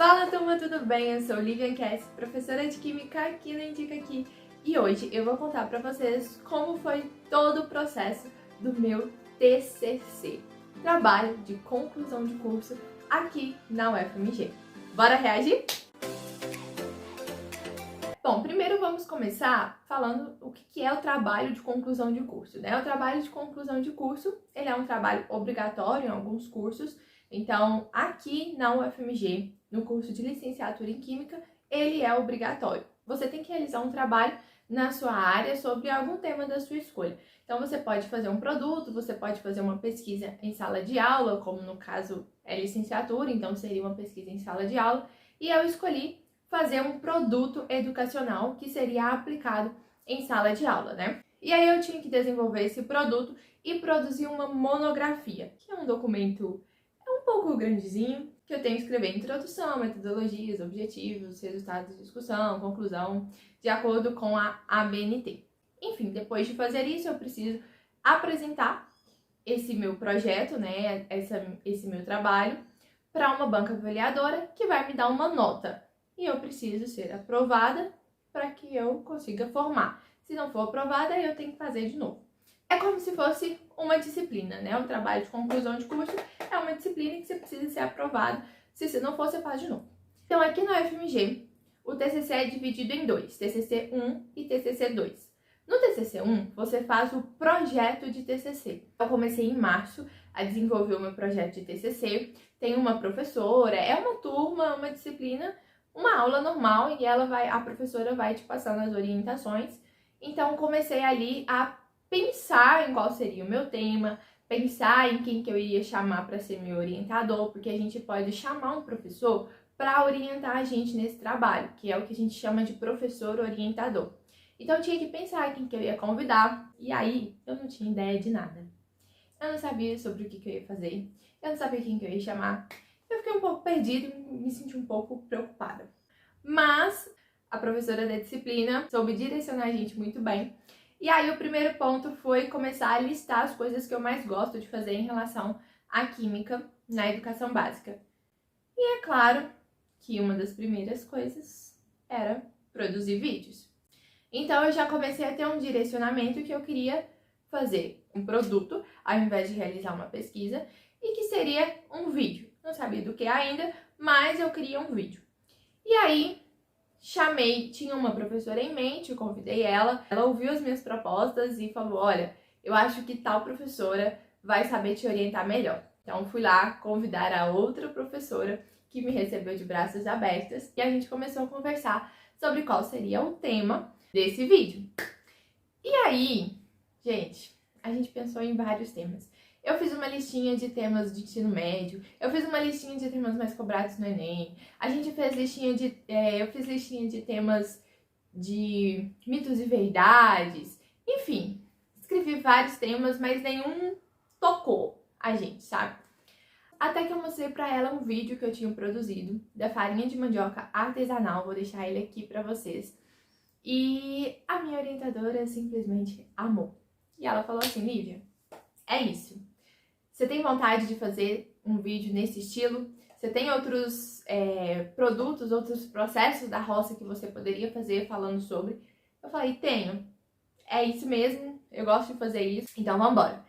Fala turma, tudo bem? Eu sou Lívia Kess, professora de Química aqui no Indica Aqui. E hoje eu vou contar pra vocês como foi todo o processo do meu TCC, Trabalho de Conclusão de Curso, aqui na UFMG. Bora reagir? Bom, primeiro vamos começar falando o que é o trabalho de conclusão de curso, né? O trabalho de conclusão de curso, ele é um trabalho obrigatório em alguns cursos. Então, aqui na UFMG, no curso de licenciatura em Química, ele é obrigatório. Você tem que realizar um trabalho na sua área sobre algum tema da sua escolha. Então, você pode fazer um produto, você pode fazer uma pesquisa em sala de aula, como no caso é licenciatura, então seria uma pesquisa em sala de aula. E eu escolhi fazer um produto educacional que seria aplicado em sala de aula, né? E aí eu tinha que desenvolver esse produto e produzir uma monografia, que é um documento um pouco grandezinho, que eu tenho que escrever introdução, metodologias, objetivos, resultados de discussão, conclusão, de acordo com a ABNT. Enfim, depois de fazer isso, eu preciso apresentar esse meu projeto, né, esse meu trabalho, para uma banca avaliadora que vai me dar uma nota. E eu preciso ser aprovada para que eu consiga formar. Se não for aprovada, eu tenho que fazer de novo. É como se fosse uma disciplina, né? O trabalho de conclusão de curso é uma disciplina que você precisa ser aprovado. Se você não for, você faz de novo. Então, aqui na UFMG, o TCC é dividido em dois, TCC 1 e TCC 2. No TCC 1, você faz o projeto de TCC. Eu comecei em março a desenvolver o meu projeto de TCC. Tem uma professora, é uma turma, uma disciplina, uma aula normal, e a professora vai te passando as orientações. Então, comecei ali a pensar em qual seria o meu tema, pensar em quem que eu iria chamar para ser meu orientador, porque a gente pode chamar um professor para orientar a gente nesse trabalho, que é o que a gente chama de professor orientador. Então, eu tinha que pensar em quem que eu ia convidar, e aí eu não tinha ideia de nada. Eu não sabia sobre o que eu ia fazer, eu não sabia quem que eu ia chamar. Eu fiquei um pouco perdida e me senti um pouco preocupada. Mas a professora da disciplina soube direcionar a gente muito bem. E aí o primeiro ponto foi começar a listar as coisas que eu mais gosto de fazer em relação à química na educação básica. E é claro que uma das primeiras coisas era produzir vídeos. Então eu já comecei a ter um direcionamento que eu queria fazer um produto, ao invés de realizar uma pesquisa, e que seria um vídeo. Não sabia do que ainda, mas eu queria um vídeo. E aí tinha uma professora em mente, eu convidei ela ouviu as minhas propostas e falou, olha, eu acho que tal professora vai saber te orientar melhor. Então fui lá convidar a outra professora que me recebeu de braços abertos e a gente começou a conversar sobre qual seria o tema desse vídeo. E aí, gente, a gente pensou em vários temas. Eu fiz uma listinha de temas de ensino médio, eu fiz uma listinha de temas mais cobrados no Enem, a gente fez eu fiz listinha de temas de mitos e verdades, enfim, escrevi vários temas, mas nenhum tocou a gente, sabe? Até que eu mostrei pra ela um vídeo que eu tinha produzido da farinha de mandioca artesanal, vou deixar ele aqui pra vocês. E a minha orientadora simplesmente amou. E ela falou assim, Lívia, é isso. Você tem vontade de fazer um vídeo nesse estilo? Você tem outros produtos, outros processos da roça que você poderia fazer falando sobre? Eu falei, tenho. É isso mesmo, eu gosto de fazer isso, então vamos embora.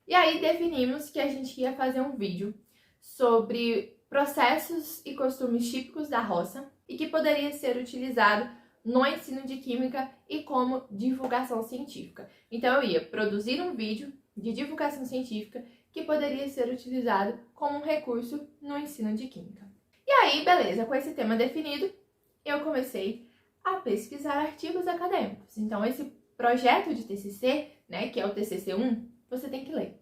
E aí definimos que a gente ia fazer um vídeo sobre processos e costumes típicos da roça e que poderia ser utilizado no ensino de química e como divulgação científica. Então eu ia produzir um vídeo de divulgação científica que poderia ser utilizado como um recurso no ensino de química. E aí, beleza, com esse tema definido, eu comecei a pesquisar artigos acadêmicos. Então esse projeto de TCC, né, que é o TCC 1, você tem que ler.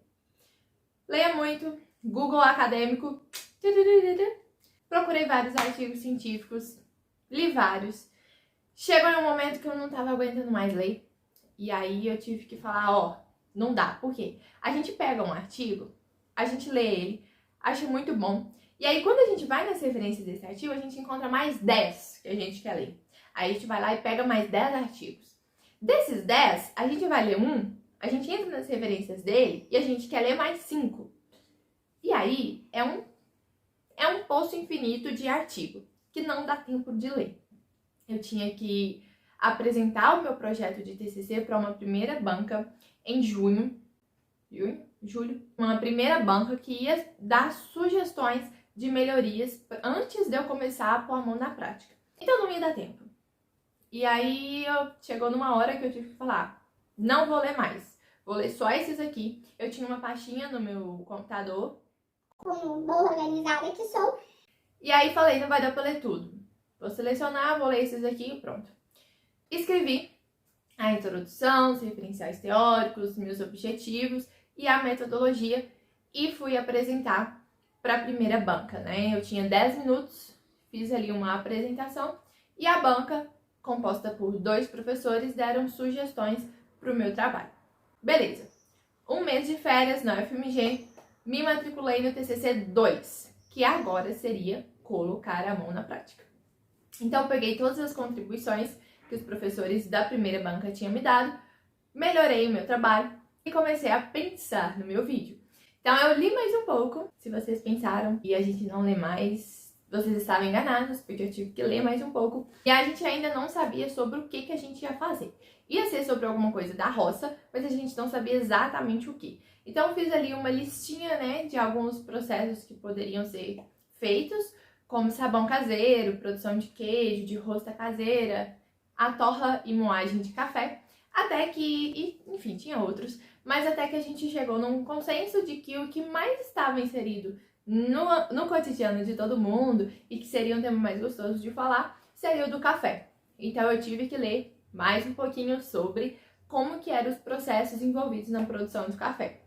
Leia muito, Google acadêmico, procurei vários artigos científicos, li vários. Chegou em um momento que eu não estava aguentando mais ler, e aí eu tive que falar, ó, não dá. Por quê? A gente pega um artigo, a gente lê ele, acha muito bom, e aí quando a gente vai nas referências desse artigo, a gente encontra mais 10 que a gente quer ler. Aí a gente vai lá e pega mais 10 artigos. Desses 10, a gente vai ler um, a gente entra nas referências dele e a gente quer ler mais 5. E aí é um poço infinito de artigo que não dá tempo de ler. Eu tinha que apresentar o meu projeto de TCC para uma primeira banca em julho, uma primeira banca que ia dar sugestões de melhorias antes de eu começar a pôr a mão na prática. Então não ia dar tempo. E aí chegou numa hora que eu tive que falar, não vou ler mais, vou ler só esses aqui. Eu tinha uma pastinha no meu computador, como boa organizada que sou. E aí falei, não vai dar pra ler tudo. Vou selecionar, vou ler esses aqui e pronto. Escrevi a introdução, os referenciais teóricos, meus objetivos e a metodologia e fui apresentar para a primeira banca, né? Eu tinha 10 minutos, fiz ali uma apresentação e a banca, composta por 2 professores, deram sugestões para o meu trabalho. Beleza. Um mês de férias na UFMG, me matriculei no TCC 2, que agora seria colocar a mão na prática. Então, peguei todas as contribuições que os professores da primeira banca tinham me dado, melhorei o meu trabalho e comecei a pensar no meu vídeo. Então, eu li mais um pouco. Se vocês pensaram e a gente não lê mais, vocês estavam enganados, porque eu tive que ler mais um pouco. E a gente ainda não sabia sobre o que a gente ia fazer. Ia ser sobre alguma coisa da roça, mas a gente não sabia exatamente o que. Então, eu fiz ali uma listinha, né, de alguns processos que poderiam ser feitos, como sabão caseiro, produção de queijo, de rosca caseira, a torra e moagem de café, até que, enfim, tinha outros, mas até que a gente chegou num consenso de que o que mais estava inserido no cotidiano de todo mundo e que seria um tema mais gostoso de falar, seria o do café. Então eu tive que ler mais um pouquinho sobre como que eram os processos envolvidos na produção do café.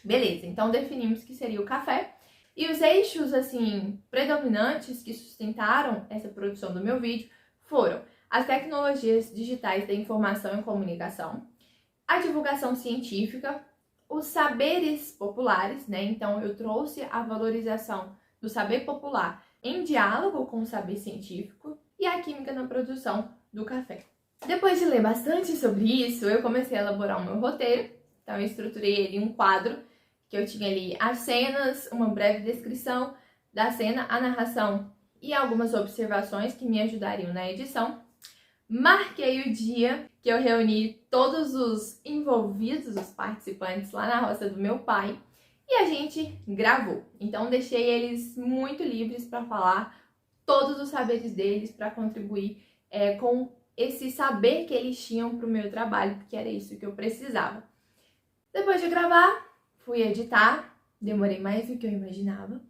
Beleza, então definimos que seria o café. E os eixos, assim, predominantes que sustentaram essa produção do meu vídeo foram as tecnologias digitais da informação e comunicação, a divulgação científica, os saberes populares, né? Então, eu trouxe a valorização do saber popular em diálogo com o saber científico e a química na produção do café. Depois de ler bastante sobre isso, eu comecei a elaborar o meu roteiro. Então, eu estruturei ele em um quadro que eu tinha ali as cenas, uma breve descrição da cena, a narração e algumas observações que me ajudariam na edição. Marquei o dia que eu reuni todos os envolvidos, os participantes lá na roça do meu pai e a gente gravou. Então deixei eles muito livres para falar todos os saberes deles, para contribuir com esse saber que eles tinham para o meu trabalho, porque era isso que eu precisava. Depois de gravar, fui editar, demorei mais do que eu imaginava.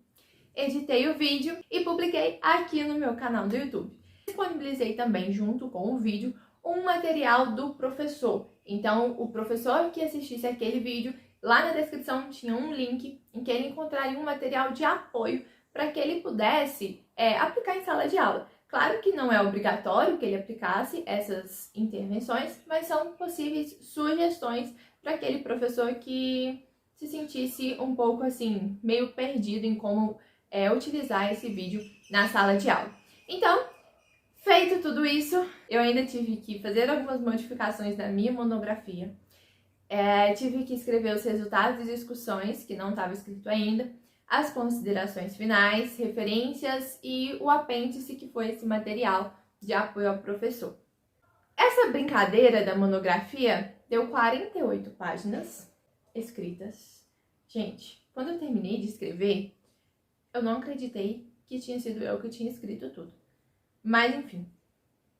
Editei o vídeo e publiquei aqui no meu canal do YouTube. Disponibilizei também, junto com o vídeo, um material do professor. Então, o professor que assistisse aquele vídeo, lá na descrição tinha um link em que ele encontraria um material de apoio para que ele pudesse aplicar em sala de aula. Claro que não é obrigatório que ele aplicasse essas intervenções, mas são possíveis sugestões para aquele professor que se sentisse um pouco assim, meio perdido em como utilizar esse vídeo na sala de aula. Então, feito tudo isso, eu ainda tive que fazer algumas modificações na minha monografia. Tive que escrever os resultados e discussões, que não estava escrito ainda, as considerações finais, referências e o apêndice, que foi esse material de apoio ao professor. Essa brincadeira da monografia deu 48 páginas escritas. Gente, quando eu terminei de escrever, eu não acreditei que tinha sido eu que tinha escrito tudo. Mas enfim,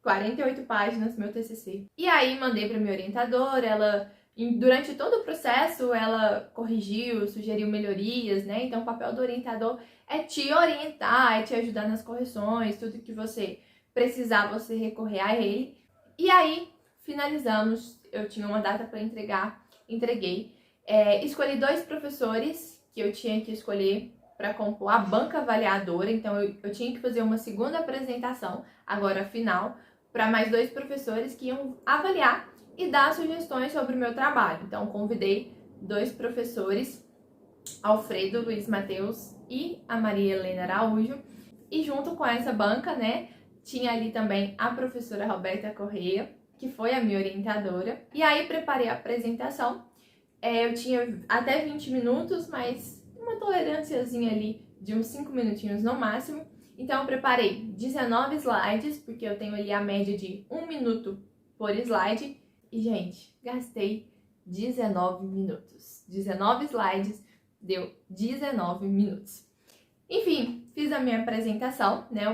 48 páginas, meu TCC. E aí mandei para minha orientadora, durante todo o processo, ela corrigiu, sugeriu melhorias, né? Então o papel do orientador é te orientar, é te ajudar nas correções, tudo que você precisar, você recorrer a ele. E aí, finalizamos, eu tinha uma data para entregar, entreguei. Escolhi 2 professores que eu tinha que escolher para compor a banca avaliadora, então eu tinha que fazer uma segunda apresentação, agora final, para mais 2 professores que iam avaliar e dar sugestões sobre o meu trabalho. Então convidei 2 professores, Alfredo Luiz Mateus e a Maria Helena Araújo, e junto com essa banca, né, tinha ali também a professora Roberta Correia, que foi a minha orientadora, e aí preparei a apresentação. Eu tinha até 20 minutos, mas uma tolerânciazinha ali de uns 5 minutinhos no máximo. Então eu preparei 19 slides, porque eu tenho ali a média de 1 minuto por slide. E, gente, gastei 19 minutos. 19 slides deu 19 minutos. Enfim, fiz a minha apresentação, né?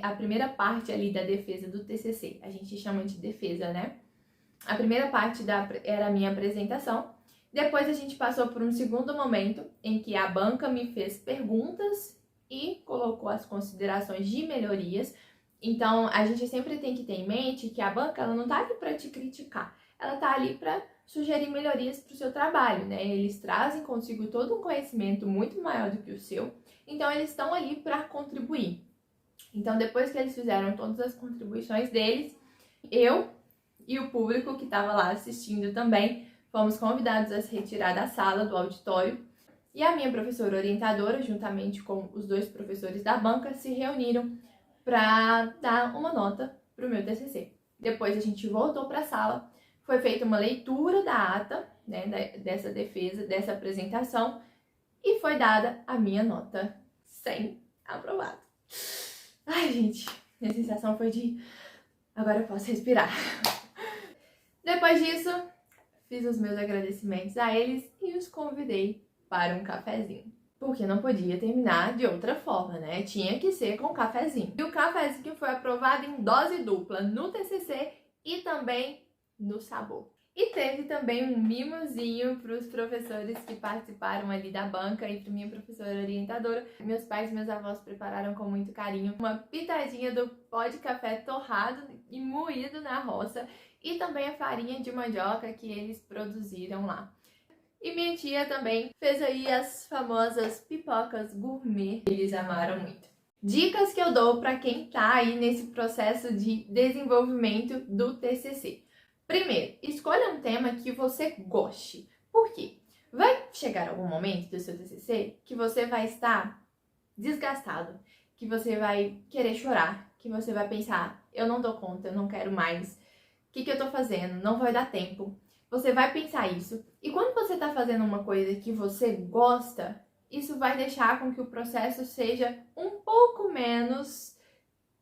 A primeira parte ali da defesa do TCC. A gente chama de defesa, né? A primeira parte era a minha apresentação. Depois a gente passou por um segundo momento em que a banca me fez perguntas e colocou as considerações de melhorias. Então, a gente sempre tem que ter em mente que a banca ela não está ali para te criticar. Ela está ali para sugerir melhorias para o seu trabalho, né? Eles trazem consigo todo um conhecimento muito maior do que o seu. Então, eles estão ali para contribuir. Então, depois que eles fizeram todas as contribuições deles, eu e o público que estava lá assistindo também fomos convidados a se retirar da sala, do auditório. E a minha professora orientadora, juntamente com os 2 professores da banca, se reuniram para dar uma nota para o meu TCC. Depois a gente voltou para a sala, foi feita uma leitura da ata, né, dessa defesa, dessa apresentação, e foi dada a minha nota 100 aprovado. Ai, gente, minha sensação foi de agora eu posso respirar. Depois disso, fiz os meus agradecimentos a eles e os convidei para um cafezinho. Porque não podia terminar de outra forma, né? Tinha que ser com cafezinho. E o cafezinho foi aprovado em dose dupla no TCC e também no sabor. E teve também um mimozinho para os professores que participaram ali da banca e para minha professora orientadora. Meus pais e meus avós prepararam com muito carinho uma pitadinha do pó de café torrado e moído na roça e também a farinha de mandioca que eles produziram lá. E minha tia também fez aí as famosas pipocas gourmet, que eles amaram muito. Dicas que eu dou para quem tá aí nesse processo de desenvolvimento do TCC. Primeiro, escolha um tema que você goste. Por quê? Vai chegar algum momento do seu TCC que você vai estar desgastado, que você vai querer chorar, que você vai pensar, eu não dou conta, eu não quero mais, o que eu tô fazendo? Não vai dar tempo. Você vai pensar isso. E quando você tá fazendo uma coisa que você gosta, isso vai deixar com que o processo seja um pouco menos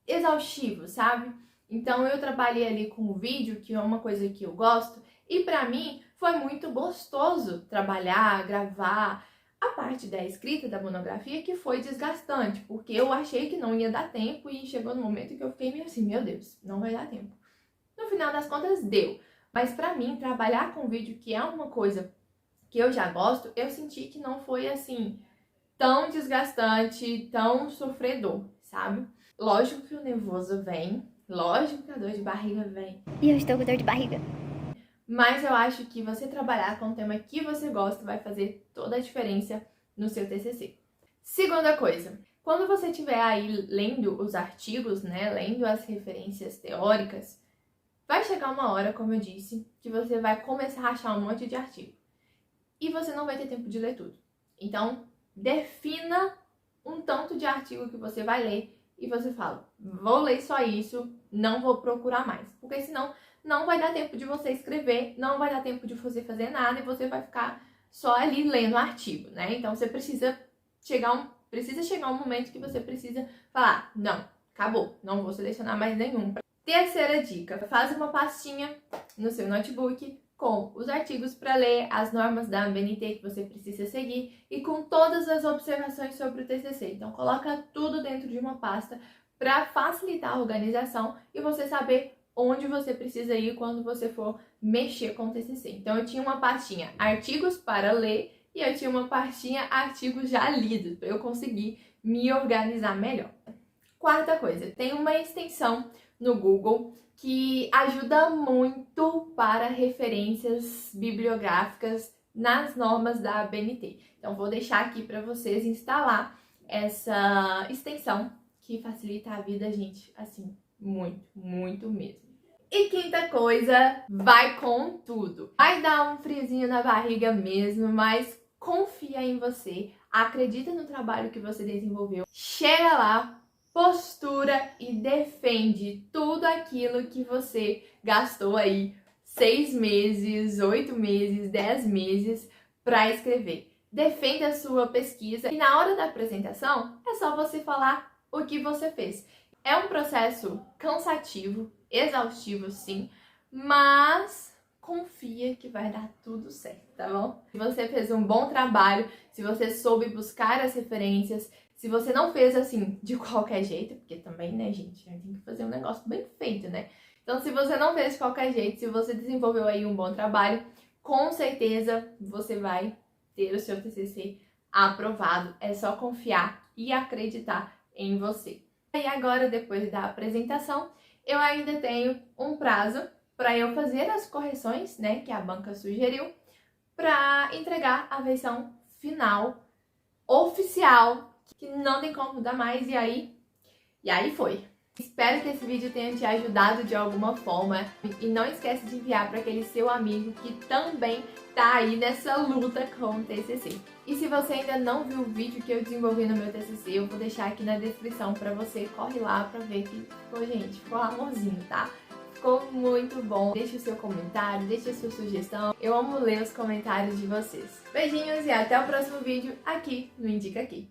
exaustivo, sabe? Então eu trabalhei ali com o vídeo, que é uma coisa que eu gosto, e pra mim foi muito gostoso trabalhar, gravar. A parte da escrita da monografia que foi desgastante, porque eu achei que não ia dar tempo e chegou no momento que eu fiquei meio assim, meu Deus, não vai dar tempo. No final das contas deu, mas pra mim trabalhar com vídeo, que é uma coisa que eu já gosto, eu senti que não foi assim tão desgastante, tão sofredor, sabe? Lógico que o nervoso vem, lógico que a dor de barriga vem. E eu estou com dor de barriga. Mas eu acho que você trabalhar com um tema que você gosta vai fazer toda a diferença no seu TCC. Segunda coisa, quando você estiver aí lendo os artigos, né, lendo as referências teóricas, vai chegar uma hora, como eu disse, que você vai começar a achar um monte de artigo. E você não vai ter tempo de ler tudo. Então, defina um tanto de artigo que você vai ler e você fala, vou ler só isso, não vou procurar mais. Porque senão não vai dar tempo de você escrever, não vai dar tempo de você fazer nada e você vai ficar só ali lendo o artigo, né? Então você precisa chegar um momento que você precisa falar, não, acabou, não vou selecionar mais nenhum. Terceira dica, faz uma pastinha no seu notebook com os artigos para ler, as normas da ANBNT que você precisa seguir e com todas as observações sobre o TCC. Então, coloca tudo dentro de uma pasta para facilitar a organização e você saber onde você precisa ir quando você for mexer com o TCC. Então, eu tinha uma pastinha artigos para ler e eu tinha uma pastinha artigos já lidos para eu conseguir me organizar melhor. Quarta coisa, tem uma extensão no Google que ajuda muito para referências bibliográficas nas normas da ABNT. Então, vou deixar aqui para vocês instalar essa extensão que facilita a vida, gente, assim, muito, muito mesmo. E quinta coisa, vai com tudo. Vai dar um friozinho na barriga mesmo, mas confia em você, acredita no trabalho que você desenvolveu, chega lá, postura e defende tudo aquilo que você gastou aí 6 meses, 8 meses, 10 meses para escrever. Defenda a sua pesquisa e na hora da apresentação é só você falar o que você fez. É um processo cansativo, exaustivo sim, mas confia que vai dar tudo certo, tá bom? Se você fez um bom trabalho, se você soube buscar as referências, se você não fez assim de qualquer jeito, porque também, né, gente, a gente tem que fazer um negócio bem feito, né? Então, se você não fez de qualquer jeito, se você desenvolveu aí um bom trabalho, com certeza você vai ter o seu TCC aprovado. É só confiar e acreditar em você. E agora, depois da apresentação, eu ainda tenho um prazo para eu fazer as correções, né, que a banca sugeriu, para entregar a versão final, oficial, que não tem como mudar mais, e aí foi. Espero que esse vídeo tenha te ajudado de alguma forma e não esquece de enviar para aquele seu amigo que também tá aí nessa luta com o TCC. E se você ainda não viu o vídeo que eu desenvolvi no meu TCC, eu vou deixar aqui na descrição para você, corre lá para ver que ficou, gente, ficou amorzinho, tá? Ficou muito bom. Deixe o seu comentário, deixe a sua sugestão. Eu amo ler os comentários de vocês. Beijinhos e até o próximo vídeo aqui no Indica Aqui.